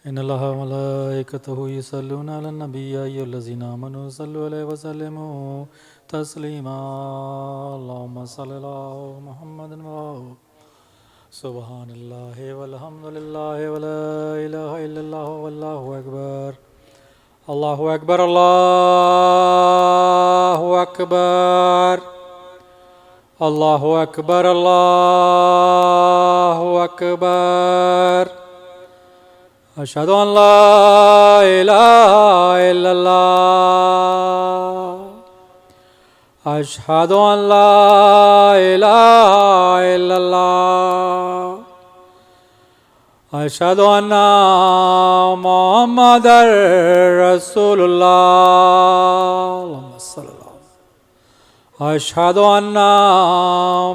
إن الله وملائكته يصلون على النبي يا أيها الذين آمنوا صلوا عليه وسلموا تسليما اللهم صل على محمد وعلى سبحان الله والحمد لله ولا إله إلا الله والله أكبر الله أكبر الله أكبر الله أكبر الله أكبر أشهد أن لا إله إلا الله أشهد أن لا إله إلا الله أشهد أن محمدًا رسول الله اللهم صل على أشهد أن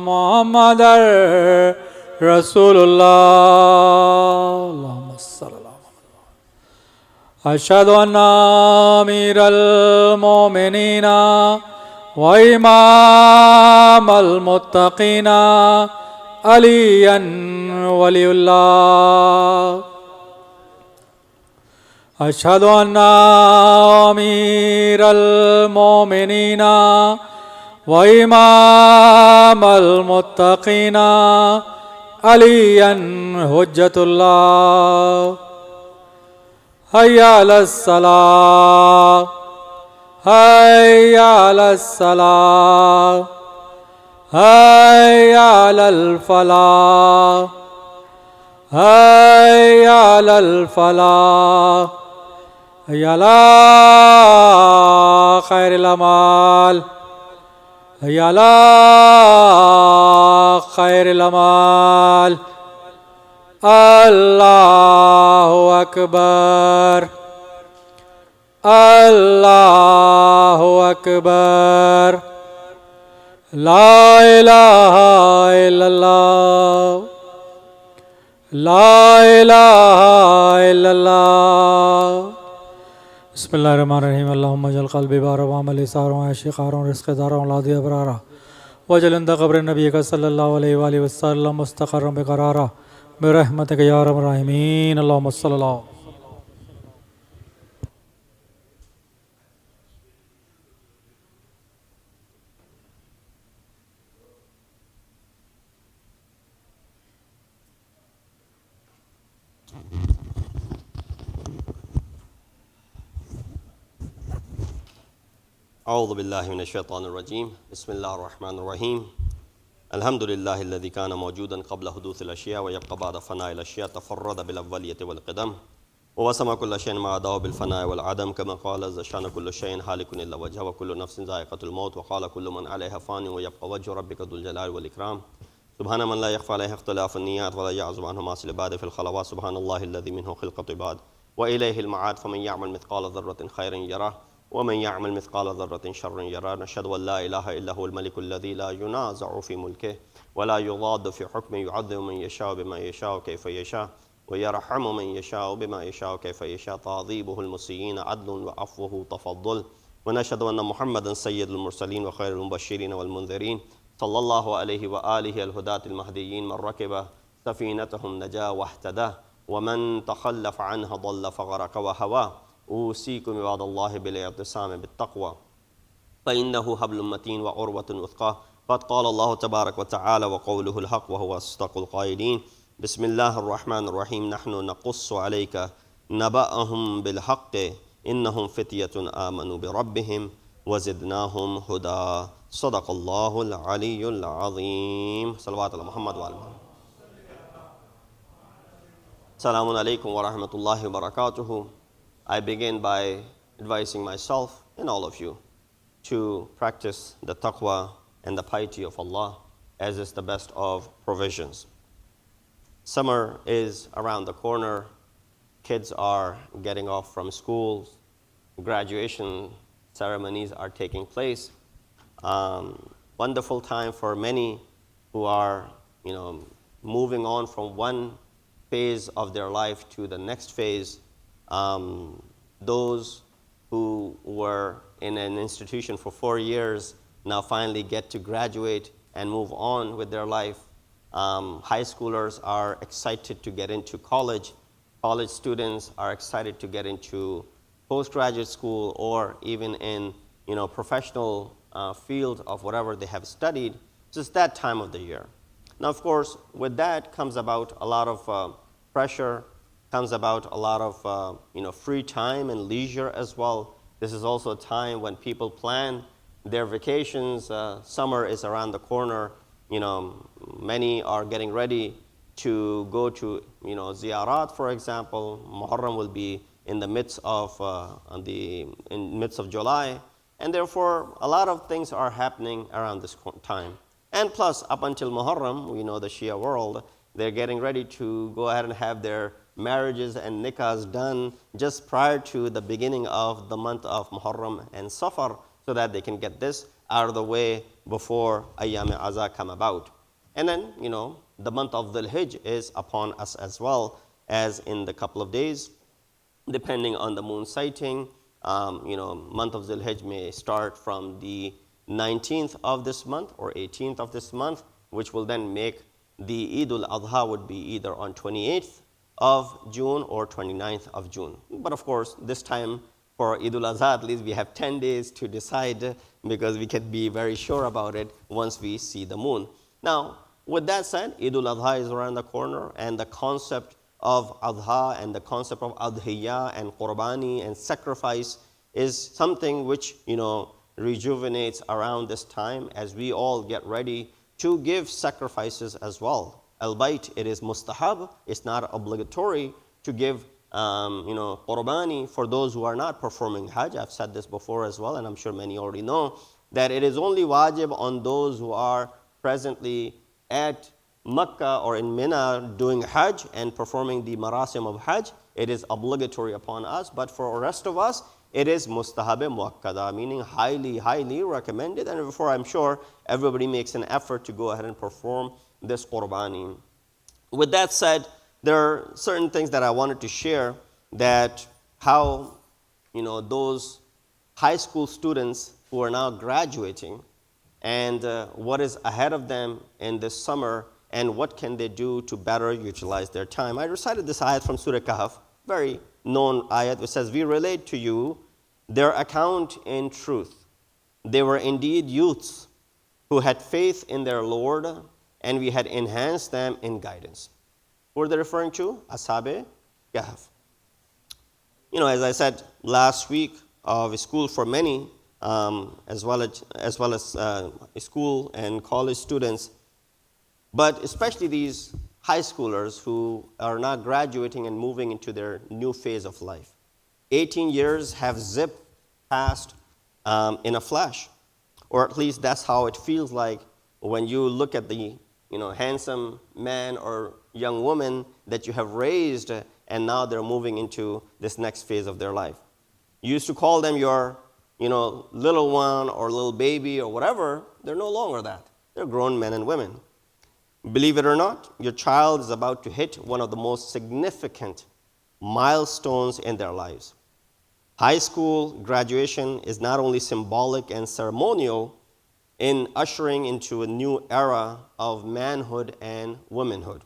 محمدًا رسول الله اللهم صل على أشهد أن أمير المؤمنين وإمام المتقين عليا ولي الله أشهد أن أمير المؤمنين وإمام المتقين عليا حجة الله حي على الصلاة حي على الصلاة حي على الفلاح حي على الفلاح حي على خير الأعمال حي على خير الأعمال الله أكبر الله أكبر لا إله إلا الله لا إله إلا الله بسم الله الرحمن الرحيم اللهم اجعل قلبي بارا وعملي سارا وعيشي قارا ورزق دارا وأولادي أبرارا واجعل عند قبر نبيك صلى الله عليه وآله وسلم مستقرا بقرارا برحمتك يا أرحم الراحمين اللهم صل على أعوذ بالله من الشيطان الرجيم بسم الله الرحمن الرحيم الحمد لله الذي كان موجودا قبل حدوث الأشياء ويبقى بعد فناء الأشياء تفرد بالأولية والقدم ووسم كل شيء ما عداه بالفناء والعدم كما قال عز شان كل شيء هالك إلا وجهه وكل نفس ذائقة الموت وقال كل من عليها فان ويبقى وجه ربك ذو الجلال والإكرام سبحان من لا يخفى عليه اختلاف النيات ولا يعزب عنه ماس العباد في الخلوات سبحان الله الذي منه خلقة عباد وإليه المعاد فمن يعمل مثقال ذرة خيرا يراه ومن يعمل مثقال ذرة شرا يرى نشهد أن لا إله إلا هو الملك الذي لا ينازع في ملكه ولا يضاد في حكمه يعذب من يشاء بما يشاء كيف يشاء ويرحم من يشاء بما يشاء كيف يشاء تعذيبه المسيئين عدل وعفوه تفضل ونشهد أن محمدا سيد المرسلين وخير المبشرين والمنذرين صلى الله عليه وآله الهداة المهديين من ركب سفينتهم نجا واهتدى ومن تخلف عنها ضل فغرق وهوى أوصيكم عباد الله بالاعتصام بالتقوى فإنه حبل متين وعروة وثقى قد قال الله تبارك وتعالى وقوله الحق وهو أصدق القائلين بسم الله الرحمن الرحيم نحن نقص عليك نبأهم بالحق إنهم فتية آمنوا بربهم وزدناهم هدى صدق الله العلي العظيم صلوات على محمد وآل محمد Assalamu alaikum wa rahmatullahi wa barakatuhu. I begin by advising myself and all of you to practice the taqwa and the piety of Allah, as is the best of provisions. Summer is around the corner. Kids are getting off from schools. Graduation ceremonies are taking place. Wonderful time for many who are, moving on from one phase of their life to the next phase. Those who were in an institution for 4 years now finally get to graduate and move on with their life. High schoolers are excited to get into college. college students are excited to get into postgraduate school or even in professional field of whatever they have studied. Just that time of the year. Now, of course, with that comes about a lot of pressure, comes about a lot of free time and leisure as well. This is also a time when people plan their vacations. Summer is around the corner. Many are getting ready to go to ziyarat, for example. Muharram will be in the midst of July, and therefore a lot of things are happening around this time. And plus, up until Muharram, we know the Shia world, they're getting ready to go ahead and have their marriages and nikahs done just prior to the beginning of the month of Muharram and Safar, so that they can get this out of the way before Ayyam-e-Azha come about. And then, the month of Dhul Hijj is upon us as well, as in the couple of days, depending on the moon sighting. Month of Dhul Hijj may start from the 19th of this month or 18th of this month, which will then make the Eid al-Adha would be either on 28th of June or 29th of June. But of course, this time for Eid al-Adha, at least we have 10 days to decide, because we can be very sure about it once we see the moon. Now, with that said, Eid al-Adha is around the corner, and the concept of Adha and the concept of Adhiya and Qurbani and sacrifice is something which, rejuvenates around this time as we all get ready to give sacrifices as well. Albeit it is mustahab, it's not obligatory to give Qurbani for those who are not performing Hajj. I've said this before as well, and I'm sure many already know that it is only wajib on those who are presently at Makkah or in Mina doing Hajj and performing the marasim of Hajj. It is obligatory upon us, but for the rest of us, it is mustahab muakkada, meaning highly, highly recommended. And therefore, I'm sure everybody makes an effort to go ahead and perform this Qurbani. With that said, there are certain things that I wanted to share, that how, those high school students who are now graduating, and what is ahead of them in this summer, and what can they do to better utilize their time. I recited this ayat from Surah Kahf, very known ayat, which says, "We relate to you their account in truth. They were indeed youths who had faith in their Lord, and we had enhanced them in guidance." Who are they referring to? Ashab-e Kahf. As I said last week, of school for many, as well as school and college students, but especially these high schoolers who are now graduating and moving into their new phase of life. 18 years have zipped past in a flash, or at least that's how it feels like when you look at the handsome man or young woman that you have raised, and now they're moving into this next phase of their life. You used to call them your little one or little baby or whatever. They're no longer that. They're grown men and women. Believe it or not, your child is about to hit one of the most significant milestones in their lives. High school graduation is not only symbolic and ceremonial in ushering into a new era of manhood and womanhood.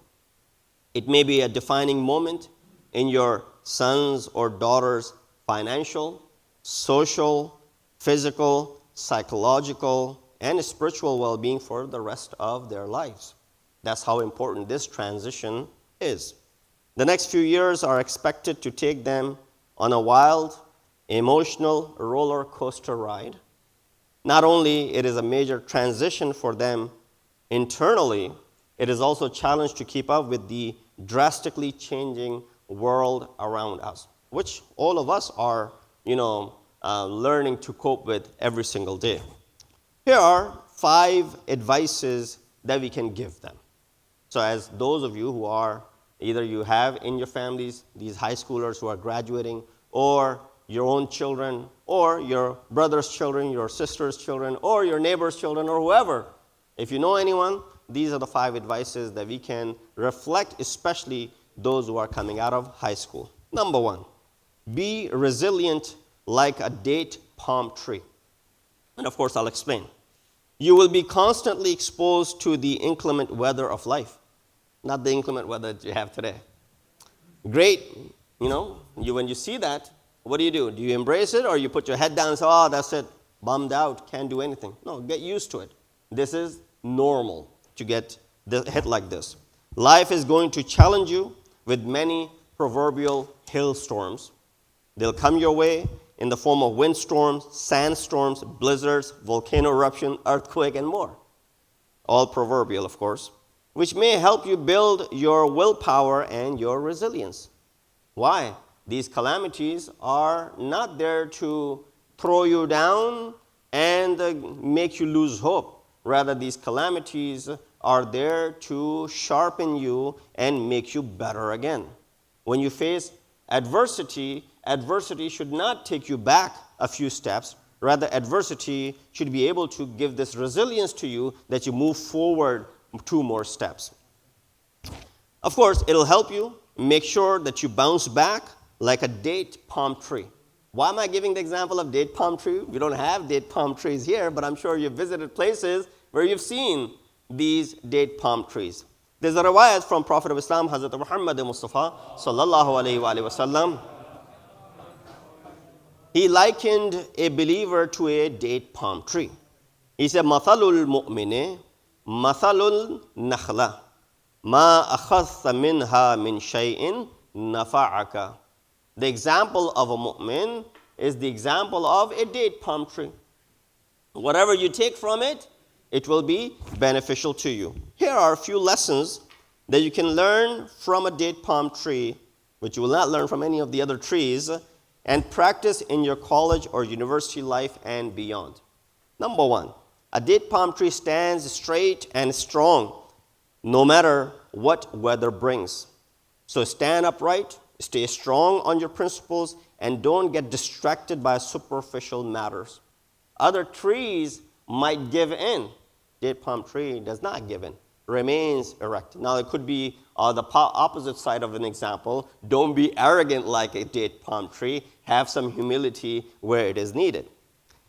It may be a defining moment in your son's or daughter's financial, social, physical, psychological, and spiritual well-being for the rest of their lives. That's how important this transition is. The next few years are expected to take them on a wild, emotional roller coaster ride. Not only it is a major transition for them internally, it is also a challenge to keep up with the drastically changing world around us, which all of us are, learning to cope with every single day. Here are 5 advices that we can give them. So as those of you who are, either you have in your families these high schoolers who are graduating, or your own children, or your brother's children, your sister's children, or your neighbor's children, or whoever. If you know anyone, these are the 5 advices that we can reflect, especially those who are coming out of high school. Number 1, be resilient like a date palm tree. And of course, I'll explain. You will be constantly exposed to the inclement weather of life, not the inclement weather that you have today. Great. When you see that, what do? Do you embrace it, or you put your head down and say, oh, that's it, bummed out, can't do anything? No, get used to it. This is normal to get hit like this. Life is going to challenge you with many proverbial hailstorms. They'll come your way in the form of windstorms, sandstorms, blizzards, volcano eruption, earthquake, and more. All proverbial, of course, which may help you build your willpower and your resilience. Why? These calamities are not there to throw you down and make you lose hope. Rather, these calamities are there to sharpen you and make you better again. When you face adversity, adversity should not take you back a few steps. Rather, adversity should be able to give this resilience to you that you move forward 2 more steps. Of course, it'll help you make sure that you bounce back like a date palm tree. Why am I giving the example of date palm tree? We don't have date palm trees here, but I'm sure you've visited places where you've seen these date palm trees. There's a riwayat from Prophet of Islam, Hazrat Muhammad Mustafa sallallahu alayhi wa sallam. He likened a believer to a date palm tree. He said, "Mathalul mu'mini, mathalul nakhla, ma akhadhta minha min shay'in nafa'aka." The example of a mu'min is the example of a date palm tree. Whatever you take from it, it will be beneficial to you. Here are a few lessons that you can learn from a date palm tree, which you will not learn from any of the other trees, and practice in your college or university life and beyond. Number 1, a date palm tree stands straight and strong no matter what weather brings. So stand upright, stay strong on your principles, and don't get distracted by superficial matters. Other trees might give in. Date palm tree does not give in, remains erect. Now, it could be the opposite side of an example. Don't be arrogant like a date palm tree. Have some humility where it is needed.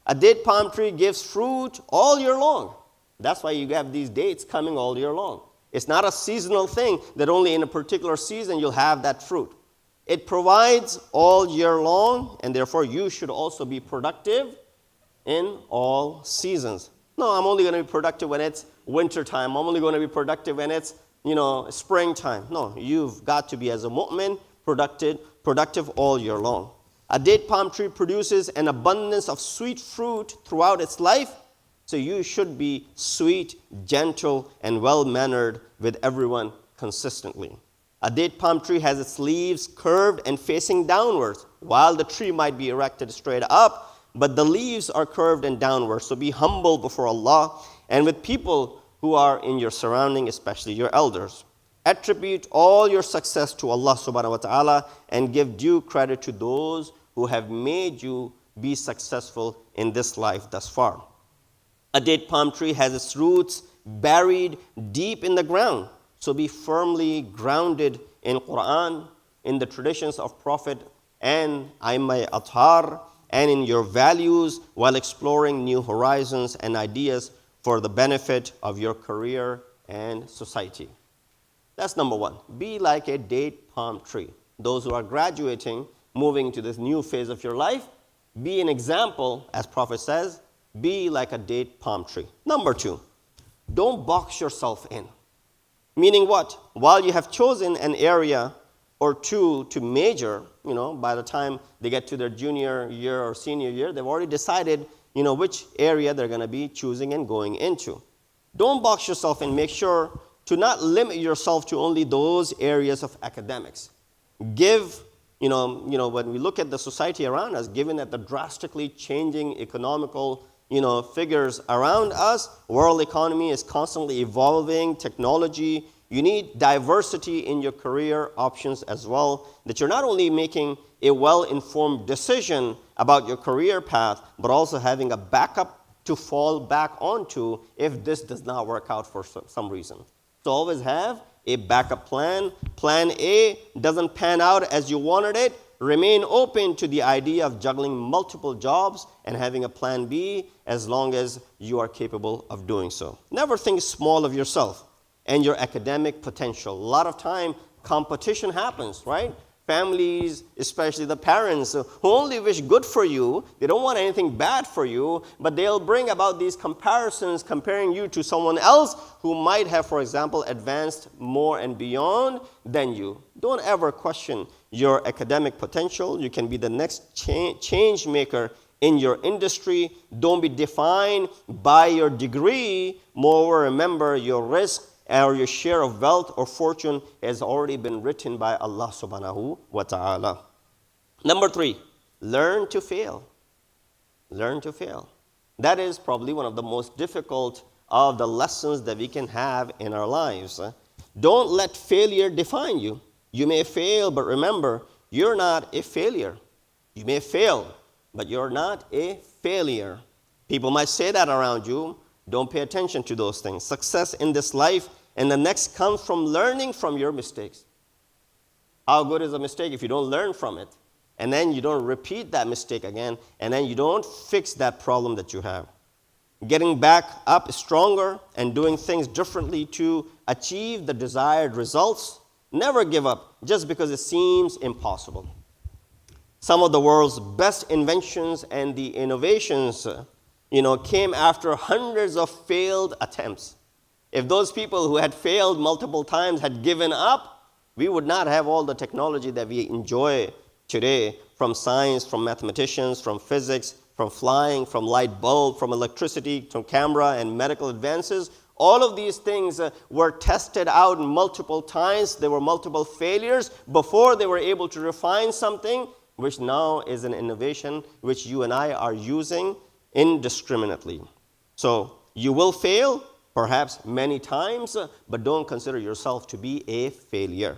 A date palm tree gives fruit all year long. That's why you have these dates coming all year long. It's not a seasonal thing that only in a particular season you'll have that fruit. It provides all year long, and therefore you should also be productive in all seasons. No, I'm only going to be productive when it's winter time. I'm only going to be productive when it's, springtime. No, you've got to be, as a mu'min, productive all year long. A date palm tree produces an abundance of sweet fruit throughout its life, so you should be sweet, gentle, and well-mannered with everyone consistently. A date palm tree has its leaves curved and facing downwards, while the tree might be erected straight up, but the leaves are curved and downwards. So be humble before Allah and with people who are in your surrounding, especially your elders. Attribute all your success to Allah subhanahu wa ta'ala and give due credit to those who have made you be successful in this life thus far. A date palm tree has its roots buried deep in the ground. So be firmly grounded in Quran, in the traditions of Prophet and Aimma Athar, and in your values while exploring new horizons and ideas for the benefit of your career and society. That's number 1. Be like a date palm tree. Those who are graduating, moving to this new phase of your life, be an example, as Prophet says, be like a date palm tree. Number 2, don't box yourself in. Meaning what? While you have chosen an area or two to major, by the time they get to their junior year or senior year, they've already decided, which area they're going to be choosing and going into. Don't box yourself in. Make sure to not limit yourself to only those areas of academics. Give, when we look at the society around us, given that the drastically changing economical figures around us, world economy is constantly evolving, technology, you need diversity in your career options as well, that you're not only making a well-informed decision about your career path, but also having a backup to fall back onto if this does not work out for some reason. So always have a backup plan. Plan A doesn't pan out as you wanted it. Remain open to the idea of juggling multiple jobs and having a plan B as long as you are capable of doing so. Never think small of yourself and your academic potential. A lot of time competition happens, right? Families, especially the parents, who only wish good for you, they don't want anything bad for you, but they'll bring about these comparisons, comparing you to someone else who might have, for example, advanced more and beyond than you. Don't ever question your academic potential. You can be the next change maker in your industry. Don't be defined by your degree. Moreover, remember your risk or your share of wealth or fortune has already been written by Allah subhanahu wa ta'ala. Number 3, learn to fail. Learn to fail. That is probably one of the most difficult of the lessons that we can have in our lives. Don't let failure define you. You may fail, but remember, you're not a failure. You may fail, but you're not a failure. People might say that around you. Don't pay attention to those things. Success in this life and the next comes from learning from your mistakes. How good is a mistake if you don't learn from it? And then you don't repeat that mistake again, and then you don't fix that problem that you have. Getting back up stronger and doing things differently to achieve the desired results. Never give up just because it seems impossible. Some of the world's best inventions and the innovations, came after hundreds of failed attempts. If those people who had failed multiple times had given up, we would not have all the technology that we enjoy today, from science, from mathematicians, from physics, from flying, from light bulb, from electricity, from camera and medical advances. All of these things were tested out multiple times. There were multiple failures before they were able to refine something, which now is an innovation which you and I are using indiscriminately. So you will fail, perhaps many times, but don't consider yourself to be a failure.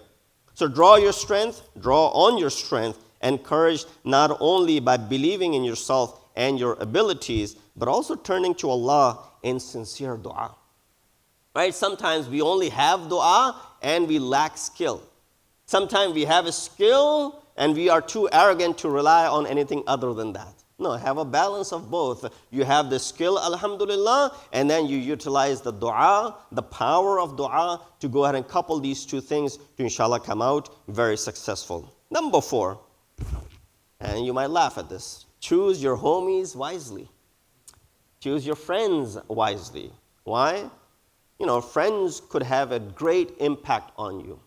So draw on your strength and courage, not only by believing in yourself and your abilities, but also turning to Allah in sincere dua. Right? Sometimes we only have dua and we lack skill. Sometimes we have a skill and we are too arrogant to rely on anything other than that. No, have a balance of both. You have the skill, alhamdulillah, and then you utilize the dua, the power of dua, to go ahead and couple these two things to inshallah come out very successful. Number 4, and you might laugh at this, choose your homies wisely. Choose your friends wisely. Why? Friends could have a great impact on you.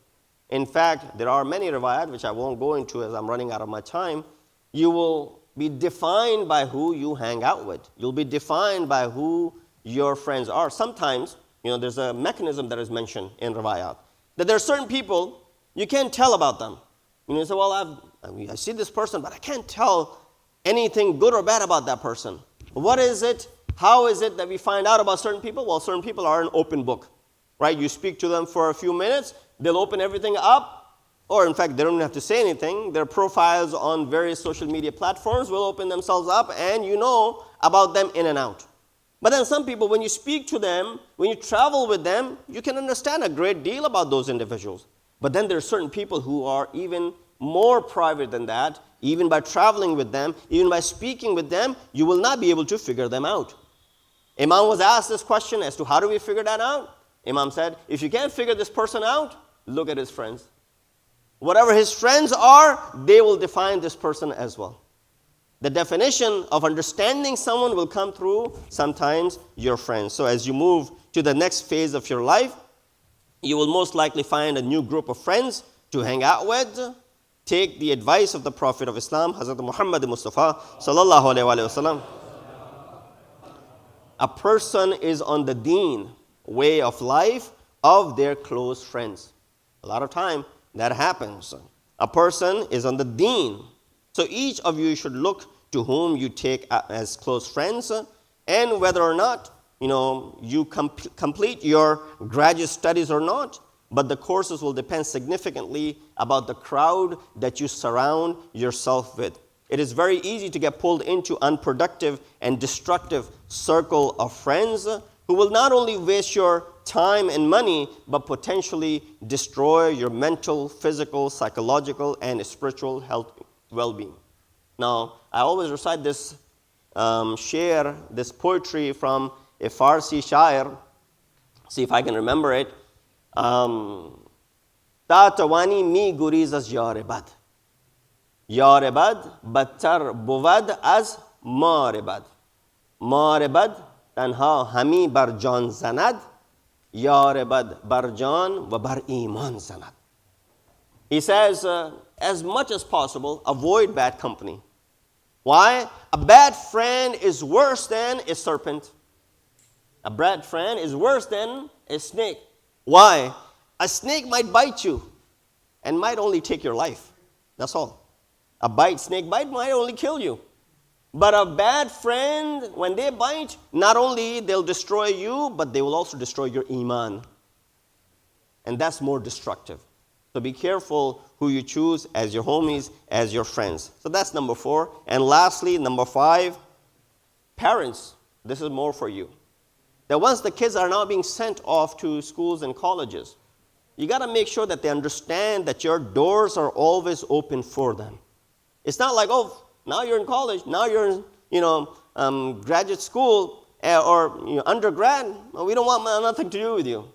In fact, there are many riwayat, which I won't go into as I'm running out of my time. You will be defined by who you hang out with. You'll be defined by who your friends are. Sometimes, there's a mechanism that is mentioned in riwayat, that there are certain people you can't tell about them. You say, well, I see this person, but I can't tell anything good or bad about that person. What is it? How is it that we find out about certain people? Well, certain people are an open book, right? You speak to them for a few minutes, they'll open everything up, or in fact, they don't have to say anything. Their profiles on various social media platforms will open themselves up, and you know about them in and out. But then some people, when you speak to them, when you travel with them, you can understand a great deal about those individuals. But then there are certain people who are even more private than that. Even by traveling with them, even by speaking with them, you will not be able to figure them out. Imam was asked this question as to how do we figure that out? Imam said, if you can't figure this person out, look at his friends. Whatever his friends are, they will define this person as well. The definition of understanding someone will come through sometimes your friends. So as you move to the next phase of your life, you will most likely find a new group of friends to hang out with. Take the advice of the Prophet of Islam, Hazrat Muhammad Mustafa sallallahu alaihi wasallam. A person is on the deen, way of life, of their close friends. A lot of time that happens. A person is on the deen. So each of you should look to whom you take as close friends, and whether or not you complete your graduate studies or not, but the courses will depend significantly about the crowd that you surround yourself with. It is very easy to get pulled into unproductive and destructive circle of friends who will not only waste your time and money, but potentially destroy your mental, physical, psychological, and spiritual health, well-being. Now, I always recite this this poetry from a Farsi shair. See if I can remember it. تا توانی می گریز از یار بد. یار بد بدتر بود از مار بد. مار بد تنها همی بر جان زند. یار بد بر جان و بر ایمان زند. He says, as much as possible, avoid bad company. Why? A bad friend is worse than a serpent. A bad friend is worse than a snake. Why? A snake might bite you and might only take your life. That's all. A snake bite might only kill you. But a bad friend, when they bite, not only they'll destroy you, but they will also destroy your iman. And that's more destructive. So be careful who you choose as your homies, as your friends. So that's number 4. And lastly, number 5, parents. This is more for you. That once the kids are now being sent off to schools and colleges, you got to make sure that they understand that your doors are always open for them. It's not like, oh, now you're in college, now you're in graduate school or undergrad, we don't want nothing to do with you.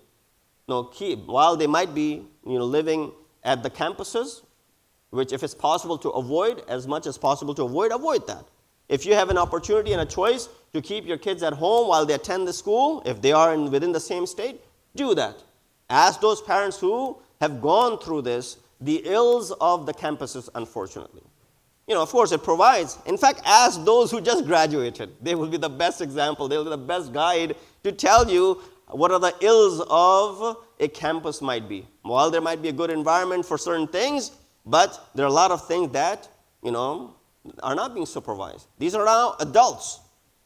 No, while they might be living at the campuses, which if it's possible to avoid, as much as possible to avoid that. If you have an opportunity and a choice to keep your kids at home while they attend the school, if they are within the same state, do that. Ask those parents who have gone through this, the ills of the campuses, unfortunately. Of course, it provides. In fact, ask those who just graduated. They will be the best example. They will be the best guide to tell you what are the ills of a campus might be. While there might be a good environment for certain things, but there are a lot of things that, are not being supervised. These are now adults.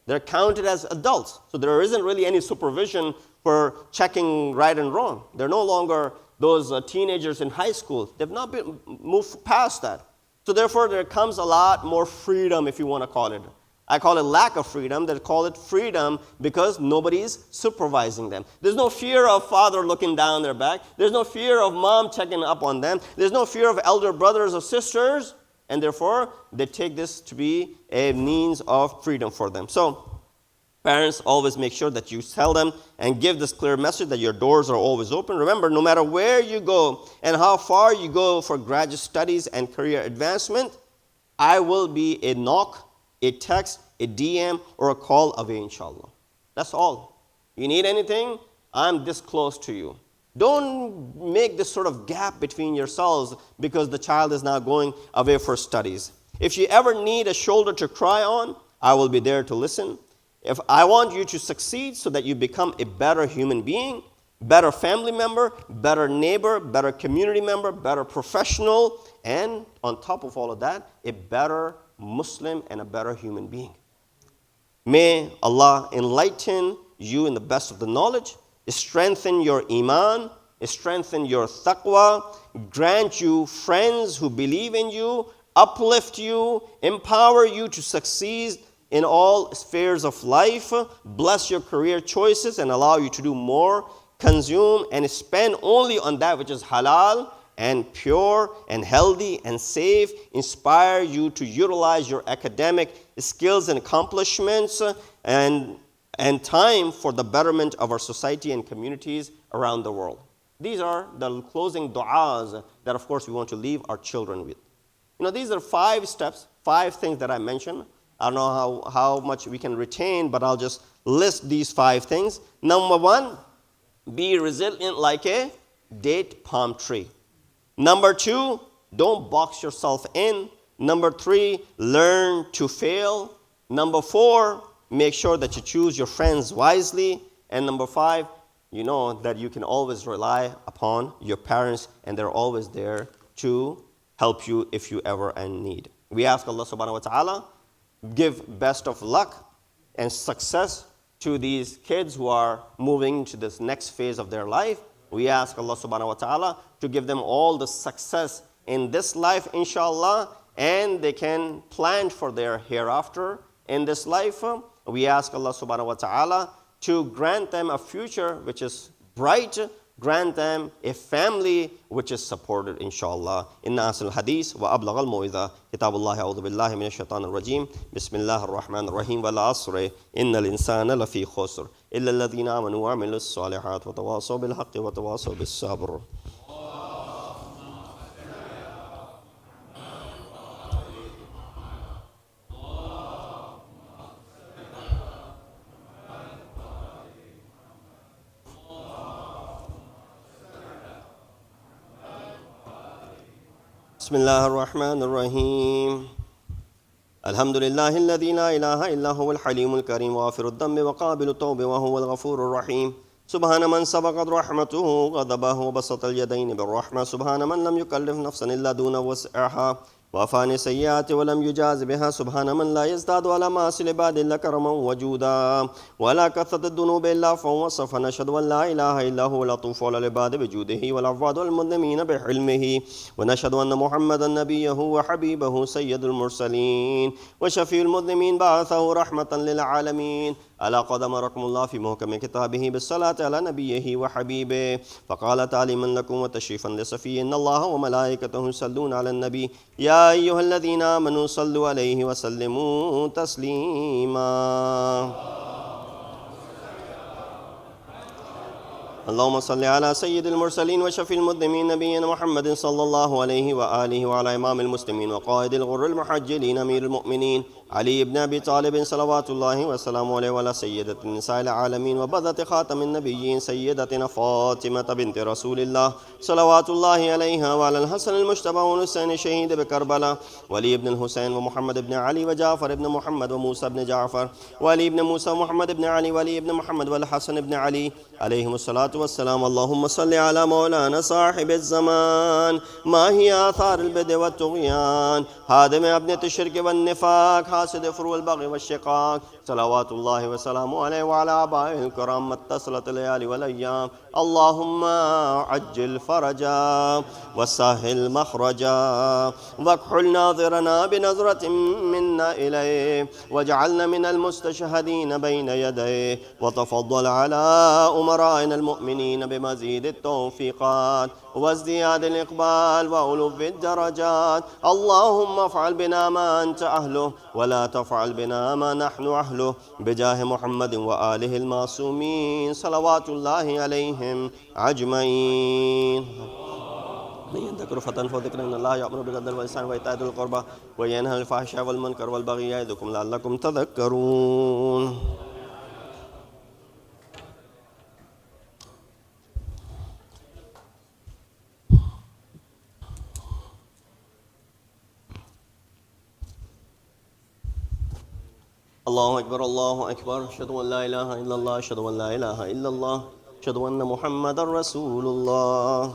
They're counted as adults. So there isn't really any supervision for checking right and wrong. They're no longer those teenagers in high school. They've not been moved past that. So therefore, there comes a lot more freedom, if you want to call it. I call it lack of freedom. They call it freedom because nobody's supervising them. There's no fear of father looking down their back. There's no fear of mom checking up on them. There's no fear of elder brothers or sisters. And therefore, they take this to be a means of freedom for them. So, parents, always make sure that you tell them and give this clear message that your doors are always open. Remember, no matter where you go and how far you go for graduate studies and career advancement, I will be a knock, a text, a DM, or a call away, inshallah. That's all. You need anything? I'm this close to you. Don't make this sort of gap between yourselves because the child is now going away for studies. If you ever need a shoulder to cry on, I will be there to listen. If I want you to succeed so that you become a better human being, better family member, better neighbor, better community member, better professional, and on top of all of that, a better Muslim and a better human being. May Allah enlighten you in the best of the knowledge, strengthen your iman, strengthen your taqwa, grant you friends who believe in you, uplift you, empower you to succeed in all spheres of life, bless your career choices and allow you to do more, consume and spend only on that which is halal and pure and healthy and safe, inspire you to utilize your academic skills and accomplishments and time for the betterment of our society and communities around the world. These are the closing du'as that, of course, we want to leave our children with. These are 5 steps, 5 things that I mentioned. I don't know how much we can retain, but I'll just list these 5 things. Number 1, be resilient like a date palm tree. Number 2, don't box yourself in. Number 3, learn to fail. Number 4, make sure that you choose your friends wisely. And number 5, you know that you can always rely upon your parents and they're always there to help you if you ever in need. We ask Allah subhanahu wa ta'ala, give best of luck and success to these kids who are moving to this next phase of their life. We ask Allah subhanahu wa ta'ala to give them all the success in this life, inshallah, and they can plan for their hereafter in this life. We ask Allah subhanahu wa ta'ala to grant them a future which is bright, grant them a family which is supported, inshallah. Inna asl hadith wa ablagh al mu'idha kitabullah a'udhu billahi minash shaitanir rajim bismillahir rahmanir rahim wal asri innal insana lafi khusr illa alladhina amanu wa amilus solihat wa tawasaw bil haqqi wa tawasaw bis sabr. بسم الله الرحمن الرحيم. الحمد لله الذي لا إله إلا هو الحليم الكريم غافر الذنب وقابل التوب وهو الغفور الرحيم. سبحان من سبقت رحمته غضبه وبسط اليدين بالرحمة. سبحان من لم يكلف نفسا إلا دون وسعها وأفاني سيئات ولم يجاز بها. سبحان من لا يزداد على معاصي العباد إلا كرما وجودا ولا كثرة الذنوب إلا عفوا وصفا. نشهد أن لا إله إلا هو لطوف على العباد بجوده والعباد والمذنبين بحلمه. ونشهد أن محمدا نبيه وحبيبه سيد المرسلين وشفيع المذنبين بعثه رحمة للعالمين. ألا قد أمركم الله في محكم كتابه بالصلاة على نبيه وحبيبه فقال تعليما لكم وتشريفا لصفيه إن الله وملائكته يصلون على النبي يا أيها الذين آمنوا صلوا عليه وسلموا تسليما. اللهم صل على سيد المرسلين وشفيع المذنبين نبينا محمد صلى الله عليه وآله وعلى إمام المسلمين وقائد الغر المحجلين أمير المؤمنين علي بن أبي طالب صلوات الله وسلامه عليه وعلى سيدة النساء العالمين وبذة خاتم النبيين سيدتنا فاطمة بنت رسول الله صلوات الله عليها وعلى الحسن المجتبى والحسين الشهيد بكربلاء ولي بن الحسين ومحمد بن علي وجعفر بن محمد وموسى بن جعفر وعلي بن موسى ومحمد بن علي وعلي بن محمد والحسن بن علي عليهم الصلاة والسلام. اللهم صل على مولانا صاحب الزمان ما هي آثار البدع والطغيان هادم أبنية الشرك والنفاق حاسد فرو البغي والشقاق صلوات الله وسلامه عليه وعلى آبائه الكرام ما اتصلت الليالي والأيام. اللهم عجل فرجا وسهل مخرجا واكحل ناظرنا بنظرة منا إليه واجعلنا من المستشهدين بين يديه وتفضل على أمرائنا المؤمنين بمزيد التوفيقات وازدياد الإقبال وألوف الدرجات. اللهم افعل بنا ما أنت أهله ولا تفعل بنا ما نحن أهله بجاه محمد وآله المعصومين صلوات الله عليهم أجمعين. من يذكر فتى فذكر إن الله يأمر بالعدل والإحسان وإيتاء ذي القربى وينهى عن الفحشاء والمنكر والبغي يعظكم لعلكم تذكرون. الله أكبر الله أكبر أشهد أن لا إله إلا الله أشهد أن لا إله إلا الله أشهد أن محمدا رسول الله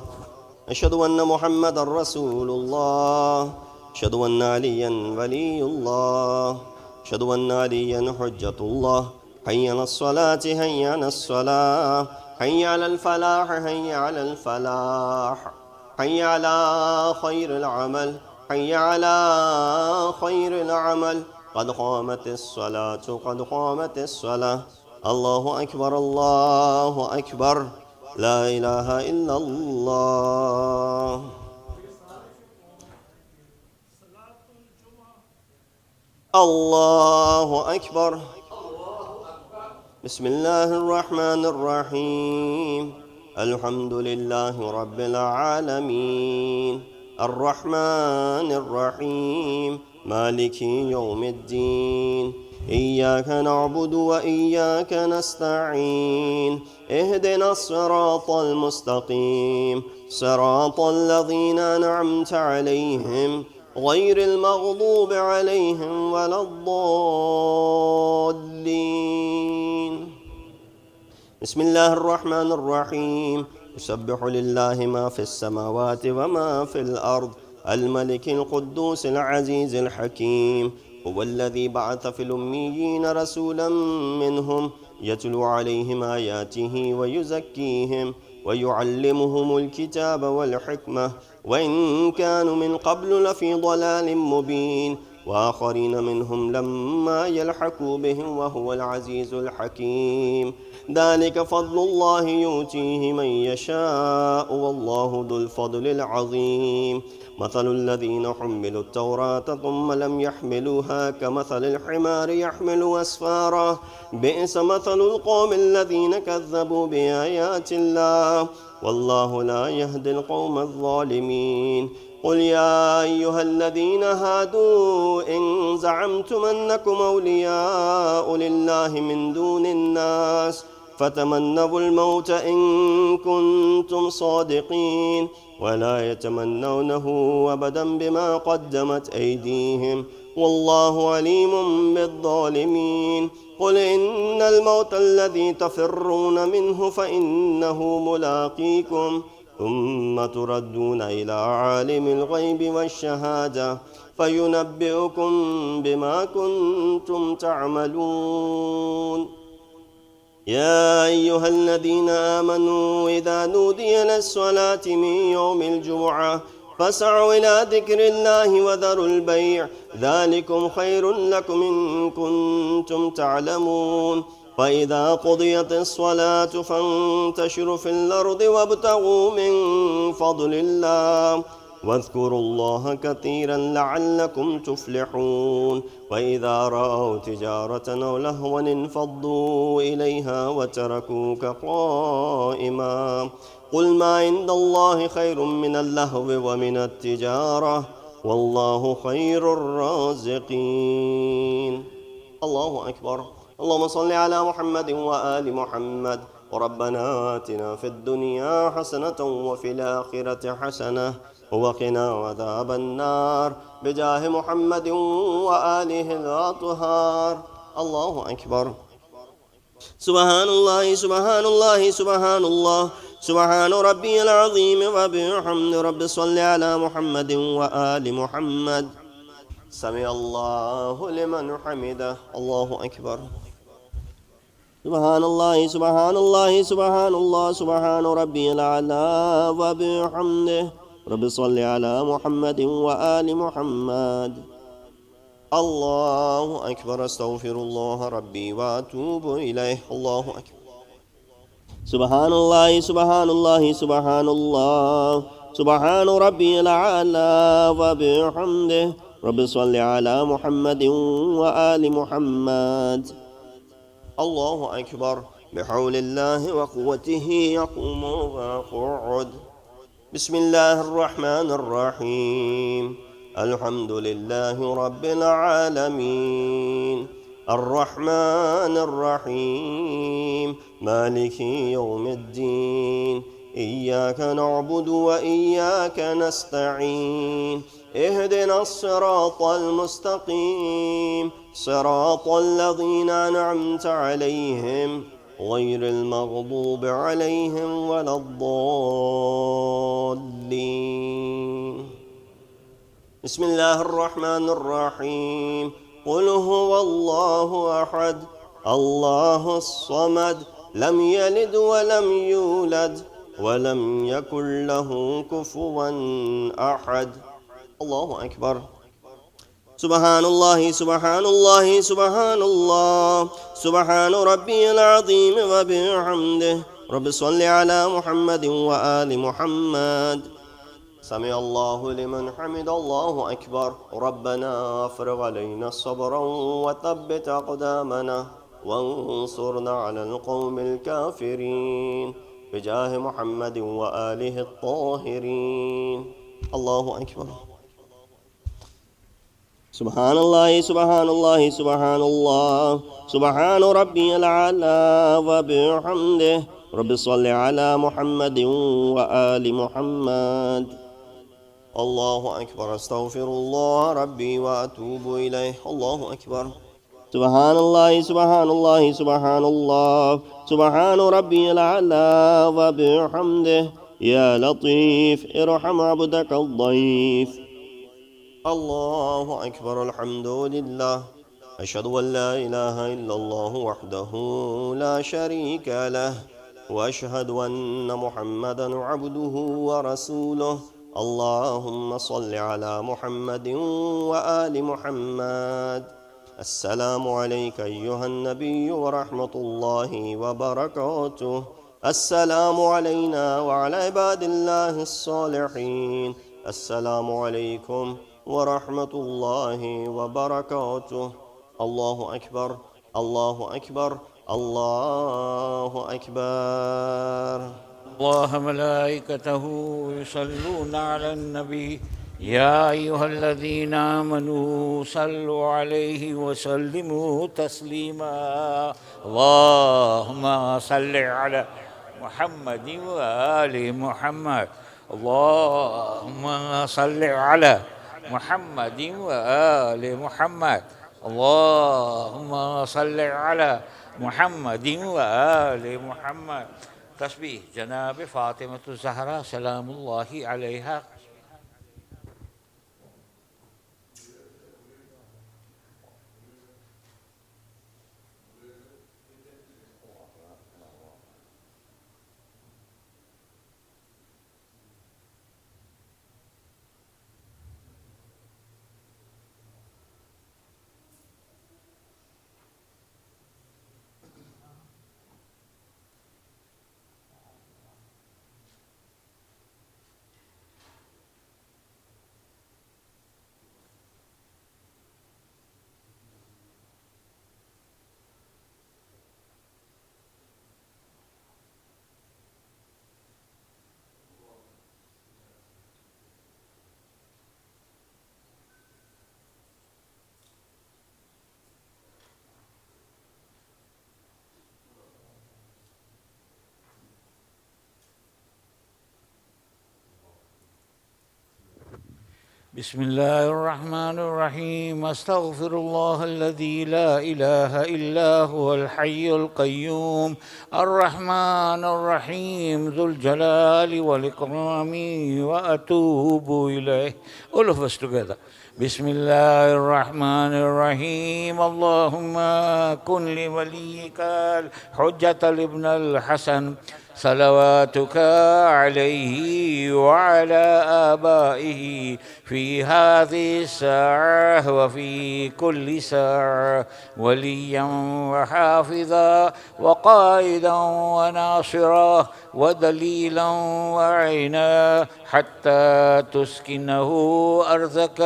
أشهد أن محمدا رسول الله أشهد أن عليا ولي الله أشهد أن عليا حجة الله. حي على الصلاة حي على الصلاة حي على الفلاح حي على الفلاح حي على خير العمل حي على خير العمل. قد قامت الصلاة قد قامت الصلاة. الله أكبر الله أكبر لا إله إلا الله. الله أكبر. بسم الله الرحمن الرحيم. الحمد لله رب العالمين الرحمن الرحيم مالك يوم الدين إياك نعبد وإياك نستعين اهدنا الصراط المستقيم صراط الذين أنعمت عليهم غير المغضوب عليهم ولا الضالين. بسم الله الرحمن الرحيم. يسبح لله ما في السماوات وما في الأرض الملك القدوس العزيز الحكيم. هو الذي بعث في الأميين رسولا منهم يتلو عليهم آياته ويزكيهم ويعلمهم الكتاب والحكمة وإن كانوا من قبل لفي ضلال مبين وآخرين منهم لما يلحقوا بهم وهو العزيز الحكيم. ذلك فضل الله يؤتيه من يشاء والله ذو الفضل العظيم. مثل الذين حملوا التوراة ثم لم يحملوها كمثل الحمار يحمل أسفارا بئس مثل القوم الذين كذبوا بآيات الله والله لا يهدي القوم الظالمين. قل يا أيها الذين هادوا إن زعمتم أنكم أولياء لله من دون الناس فتمنوا الموت إن كنتم صادقين ولا يتمنونه أبدا بما قدمت أيديهم والله عليم بالظالمين. قل إن الموت الذي تفرون منه فإنه ملاقيكم ثم تردون إلى عالم الغيب والشهادة فينبئكم بما كنتم تعملون. يا أيها الذين آمنوا إذا نودي للصلاة من يوم الجمعة فاسعوا إلى ذكر الله وذروا البيع ذلكم خير لكم إن كنتم تعلمون. فإذا قضيت الصلاة فانتشروا في الأرض وابتغوا من فضل الله واذكروا الله كثيرا لعلكم تفلحون. وإذا رأوا تجارة أو لهوا انفضوا إليها وتركوك قائما قل ما عند الله خير من اللهو ومن التجارة والله خير الرازقين. الله أكبر. اللهم صل على محمد وآل محمد. وربنا آتنا في الدنيا حسنة وفي الآخرة حسنة وقنا عذاب النار بجاه محمد وآله الأطهار. الله أكبر. سبحان الله سبحان الله سبحان الله سبحان ربي العظيم وبحمد رب صل على محمد وآل محمد. سمع الله لمن حمده. الله أكبر. سبحان الله سبحان الله سبحان الله سبحان ربي الأعلى وبحمده رب صل على محمد وآل محمد. الله أكبر. أستغفر الله ربي وأتوب إليه. الله أكبر. سبحان الله سبحان الله سبحان الله سبحان ربي الأعلى وبحمده رب صل على محمد وآل محمد. الله أكبر. بحول الله وقوته يقوم ويقعد. بسم الله الرحمن الرحيم. الحمد لله رب العالمين الرحمن الرحيم مالك يوم الدين إياك نعبد وإياك نستعين اهدنا الصراط المستقيم صراط الذين أنعمت عليهم غير المغضوب عليهم ولا الضالين. بسم الله الرحمن الرحيم. قل هو الله أحد الله الصمد لم يلد ولم يولد ولم يكن له كفوا أحد. الله أكبر. سبحان الله سبحان الله سبحان الله سبحان ربي العظيم وبحمده رب صل على محمد وآل محمد. سمع الله لمن حمد. الله أكبر. ربنا افرغ علينا صبرا وثبت أقدامنا وانصرنا على القوم الكافرين بجاه محمد وآله الطاهرين. الله أكبر. سبحان الله سبحان الله سبحان الله سبحان ربي الأعلى وبحمده رب صل على محمد وآل محمد. الله أكبر. أستغفر الله ربي وأتوب إليه. الله أكبر. سبحان الله سبحان الله سبحان الله سبحان ربي الأعلى وبحمده يا لطيف ارحم عبدك الضيف. الله أكبر. الحمد لله. أشهد أن لا إله إلا الله وحده لا شريك له وأشهد أن محمدا عبده ورسوله. اللهم صل على محمد وآل محمد. السلام عليك أيها النبي ورحمة الله وبركاته. السلام علينا وعلى عباد الله الصالحين. السلام عليكم ورحمة الله وبركاته. الله أكبر. الله أكبر. الله أكبر. الله ملائكته يصلون على النبي يا أيها الذين آمنوا صلوا عليه وسلموا تسليما اللهم صل على محمد وآل محمد اللهم صل على محمد وآل محمد اللهم صل على محمد وآل محمد. تسبيح جناب فاطمة الزهراء سلام الله عليها. بسم الله الرحمن الرحيم. أستغفر الله الذي لا إله إلا هو الحي القيوم الرحمن الرحيم ذو الجلال والإكرام وأتوب إليه. All of us together. بسم الله الرحمن الرحيم. اللهم كن لوليك الحجة الابن الحسن صلواتك عليه وعلى آبائه في هذه الساعة وفي كل ساعة وليا وحافظا وقائدا وناصرا ودليلا وعينا حتى تسكنه أرضك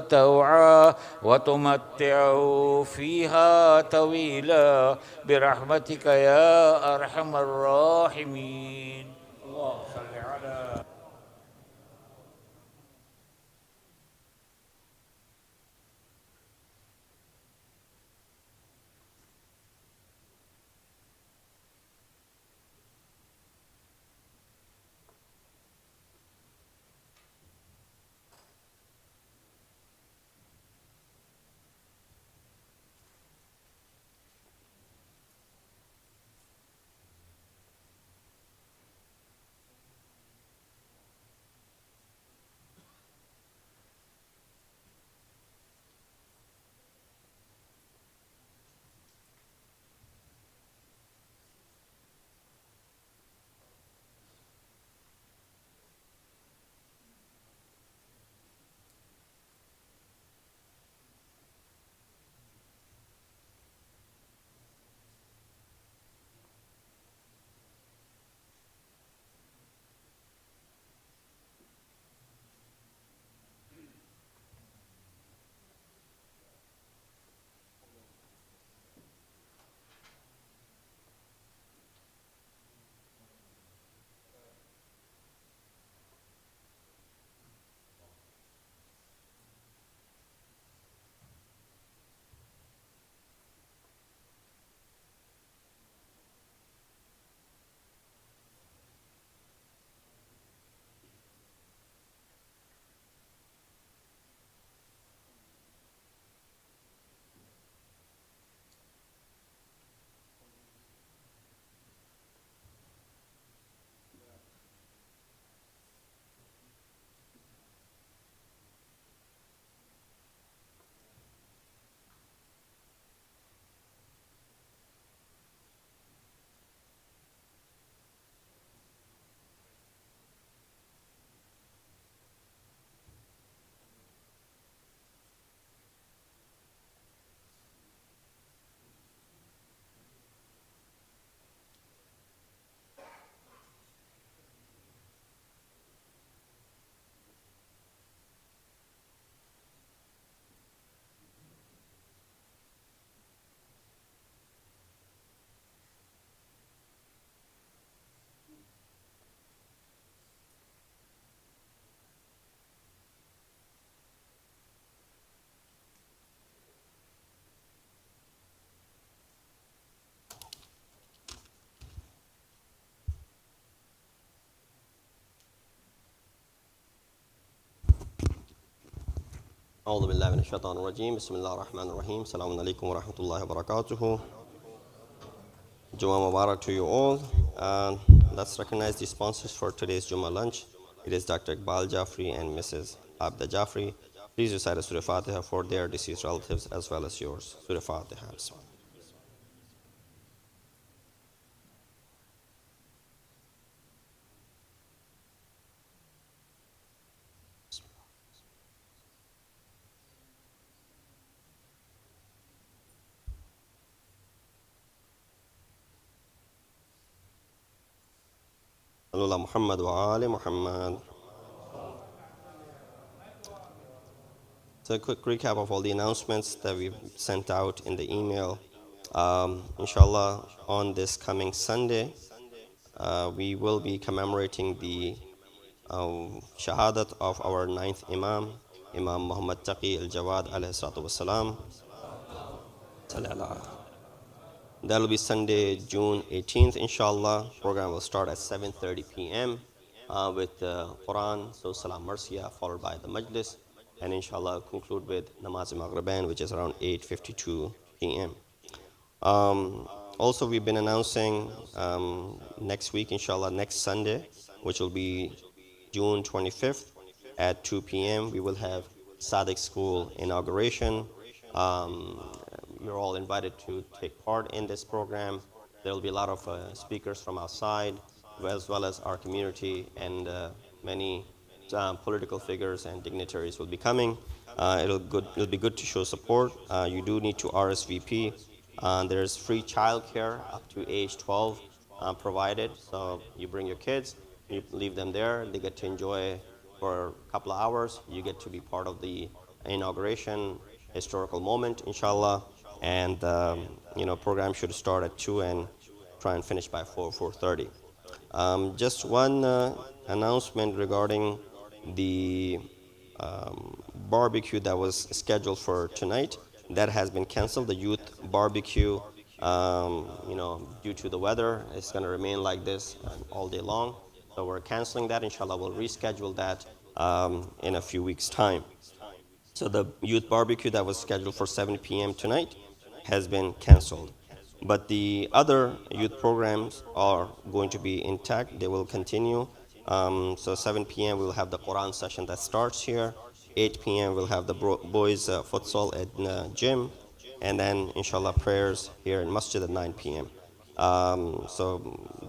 توعا وتمتعه فيها طويلا برحمتك يا أرحم الراحمين. اللهم صل على أعوذ بالله من الشيطان الرجيم بسم الله الرحمن الرحيم السلام عليكم ورحمة الله وبركاته. Jummah Mubarak to you all. Let's recognize the sponsors for today's Jummah lunch. It is Dr. Iqbal Jafri and Mrs. Abda Jafri. Please recite a Surah Fatiha for their deceased relatives as well as yours. Surah Fatiha. Allah Muhammad wa Ali Muhammad. So a quick recap of all the announcements that we've sent out in the email. Inshallah, on this coming Sunday, we will be commemorating the shahadat of our ninth Imam, Imam Muhammad Taqi al-Jawad alayhi salatu wassalam. That will be Sunday, June 18th, inshallah. Program will start at 7:30 p.m. With Quran, so Salam Marsiya, followed by the Majlis, and inshallah conclude with Namaz Maghriban, which is around 8:52 p.m. Also, we've been announcing next week, inshallah, next Sunday, which will be June 25th at 2 p.m. We will have Sadiq School inauguration. You're all invited to take part in this program. There will be a lot of speakers from outside, as well as our community, and many political figures and dignitaries will be coming. It'll be good to show support. You do need to RSVP. There's free childcare up to age 12 provided. So you bring your kids, you leave them there. They get to enjoy for a couple of hours. You get to be part of the inauguration historical moment, inshallah. And program should start at 2 and try and finish by 4:30. Just one announcement regarding the barbecue that was scheduled for tonight. That has been canceled. The youth barbecue, due to the weather, it's going to remain like this all day long. So we're canceling that. Inshallah, we'll reschedule that in a few weeks' time. So the youth barbecue that was scheduled for 7 p.m. tonight has been canceled. But the other youth programs are going to be intact. They will continue. So 7 p.m. we'll have the Quran session that starts here. 8 p.m. we'll have the boys futsal at gym. And then, inshallah, prayers here in Masjid at 9 p.m. So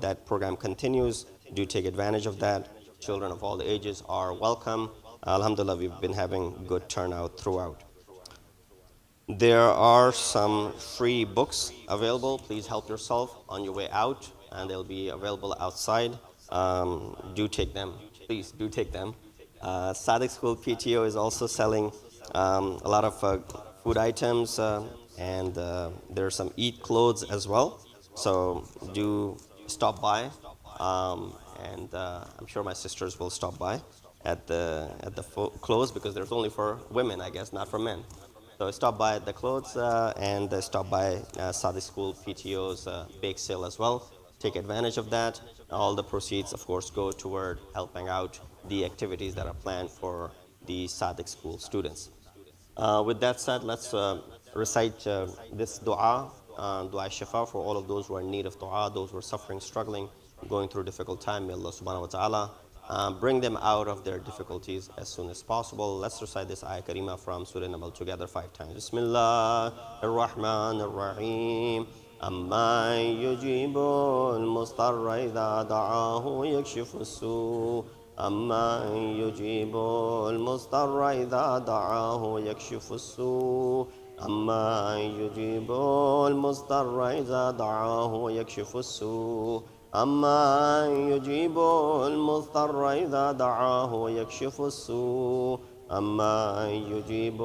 that program continues. Do take advantage of that. Children of all ages are welcome. Alhamdulillah, we've been having good turnout throughout. There are some free books available. Please help yourself on your way out, and they'll be available outside. Do take them. Please do take them. Sadiq School PTO is also selling a lot of food items, and there are some Eid clothes as well. So do stop by, and I'm sure my sisters will stop by at the clothes, because there's only for women, I guess, not for men. So stop by at the clothes and stop by Sadiq School PTO's bake sale as well. Take advantage of that. All the proceeds, of course, go toward helping out the activities that are planned for the Sadiq School students. With that said, let's recite this dua, dua shifa, for all of those who are in need of dua, those who are suffering, struggling, going through a difficult time. May Allah subhanahu wa ta'ala bring them out of their difficulties as soon as possible. Let's recite this ayah karima from Surah Namal together 5 times. Bismillah ar-Rahman ar-Rahim. Amma yujibu al-mustarra idha da'ahu yakshifu as-su. Amma yujibu al-mustarra idha da'ahu yakshifu as-su. Amma yujibu al-mustarra idha da'ahu yakshifu as-su. أما يجيب المضطر إذا دعاه ويكشف السوء أما يجيب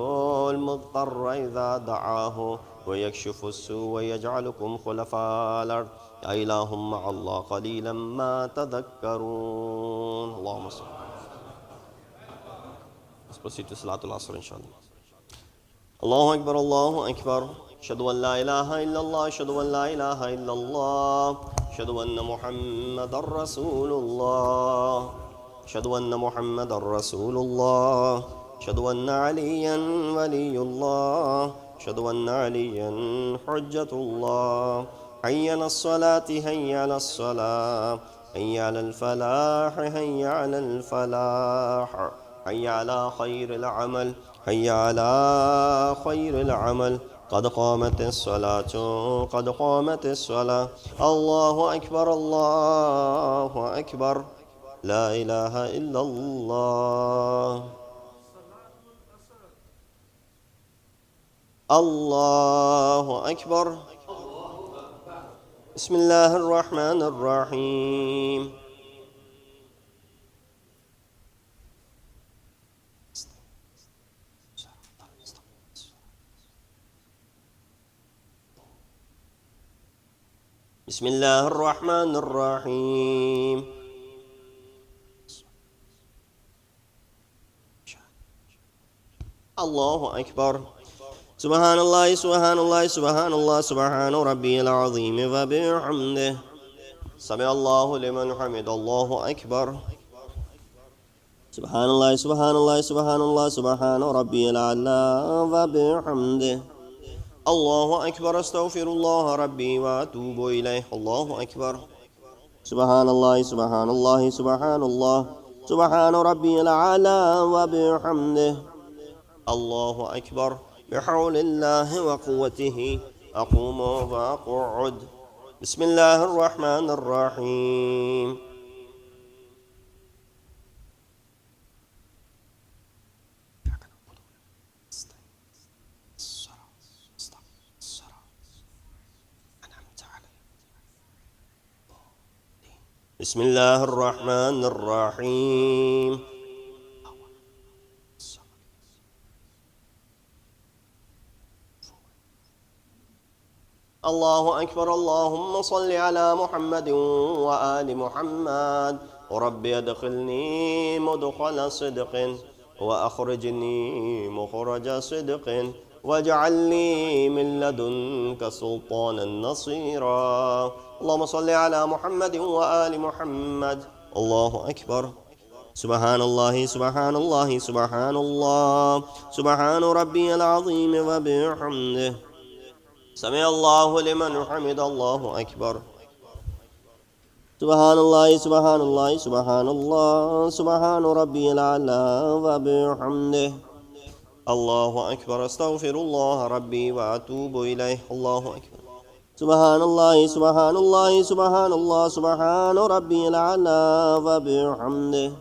المضطر إذا دعاه ويكشف السوء ويجعلكم خلفاء الأرض أإله مع الله قليلا ما تذكرون. اللهم صل. Let's proceed to Salatul Asr, inshallah. Allahu Akbar, Allahu Akbar. أشهد أن لا إله إلا الله أشهد أن لا إله إلا الله أشهد أن محمد رسول الله أشهد أن محمد رسول الله أشهد أن عليا ولي الله أشهد أن عليا حجة الله حي على الصلاة حي على الصلاة حي على الفلاح حي على الفلاح حي على خير العمل حي على خير العمل قد قامت الصلاة قد قامت الصلاة الله أكبر الله أكبر لا إله إلا الله الله أكبر بسم الله الرحمن الرحيم بسم الله الرحمن الرحيم الله أكبر سبحان الله سبحان الله سبحان الله سبحان ربي العظيم وبحمده سمع الله لمن حمد الله أكبر سبحان الله سبحان الله سبحان الله سبحان ربي الأعلى وبحمده الله أكبر استغفر الله ربي وأتوب إليه الله أكبر سبحان الله سبحان الله سبحان الله سبحان ربي الأعلى وبحمده الله أكبر بحول الله وقوته أقوم وأقعد بسم الله الرحمن الرحيم بسم الله الرحمن الرحيم الله أكبر اللهم صل على محمد وآل محمد ورب ادخلني مدخل صدق وأخرجني مخرج صدق واجعل لي من لدنك سلطانا نصيرا اللهم صل على محمد وآل محمد الله أكبر سبحان الله سبحان الله سبحان الله سبحان ربي العظيم وبحمده سمع الله لمن حمد الله أكبر سبحان الله سبحان الله سبحان الله سبحان ربي الأعلى وبحمده الله أكبر استغفر الله ربي وأتوب إليه الله أكبر سبحان الله سبحان الله سبحان الله سبحان ربي الأعلى وبحمده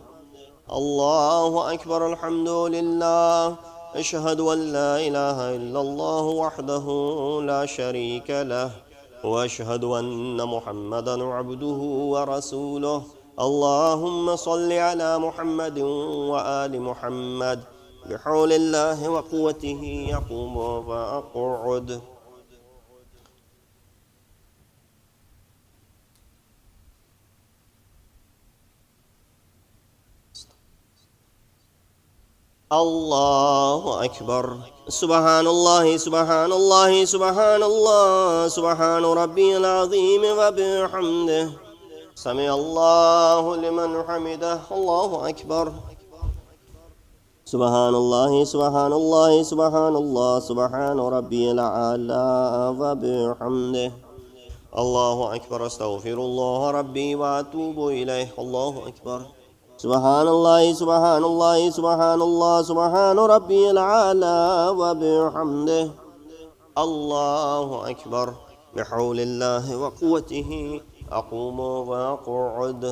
الله أكبر الحمد لله أشهد أن لا إله إلا الله وحده لا شريك له وأشهد أن محمدا عبده ورسوله اللهم صل على محمد وآل محمد بحول الله وقوته يقوم وأقعد الله أكبر سبحان الله سبحان الله سبحان الله سبحان ربي العظيم وبحمده سمع الله لمن حمده الله أكبر سبحان الله سبحان الله سبحان الله سبحان ربي الأعلى وبحمده الله أكبر استغفر الله ربي وأتوب إليه الله أكبر سبحان الله سبحان الله سبحان الله سبحان ربي الأعلى وبحمده الله أكبر بحول الله وقوته أقوم وأقعد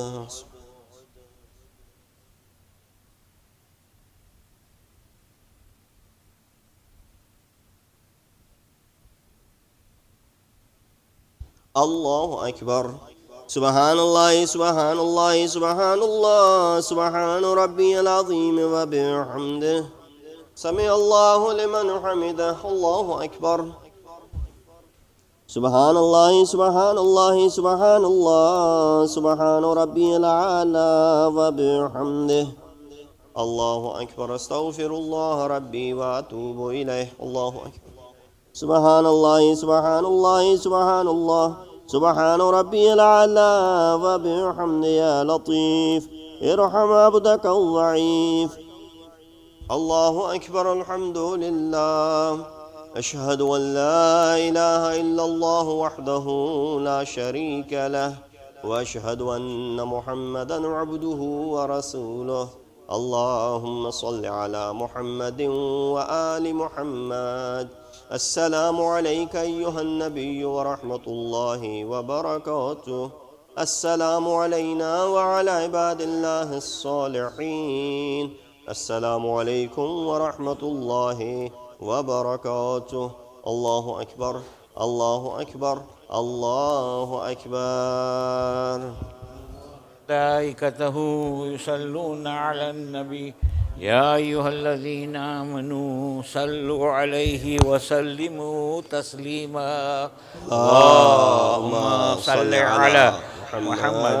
الله أكبر سبحان الله سبحان الله سبحان الله سبحان ربي العظيم وبحمده سمع الله لمن حمده الله أكبر سبحان الله سبحان الله سبحان الله سبحان ربي الأعلى وبحمده الله أكبر استغفر الله ربي وأتوب إليه الله أكبر سبحان الله سبحان الله سبحان الله سبحان ربي الأعلى وبحمده يا لطيف ارحم عبدك الضعيف الله أكبر الحمد لله أشهد أن لا إله إلا الله وحده لا شريك له وأشهد أن محمدا عبده ورسوله اللهم صل على محمد وآل محمد السلام عليك أيها النبي ورحمة الله وبركاته السلام علينا وعلى عباد الله الصالحين السلام عليكم ورحمة الله وبركاته الله أكبر الله أكبر الله أكبر ملائكته يصلون على النبي يا أيها الذين آمنوا صلوا عليه وسلموا تسليما اللهم صل على محمد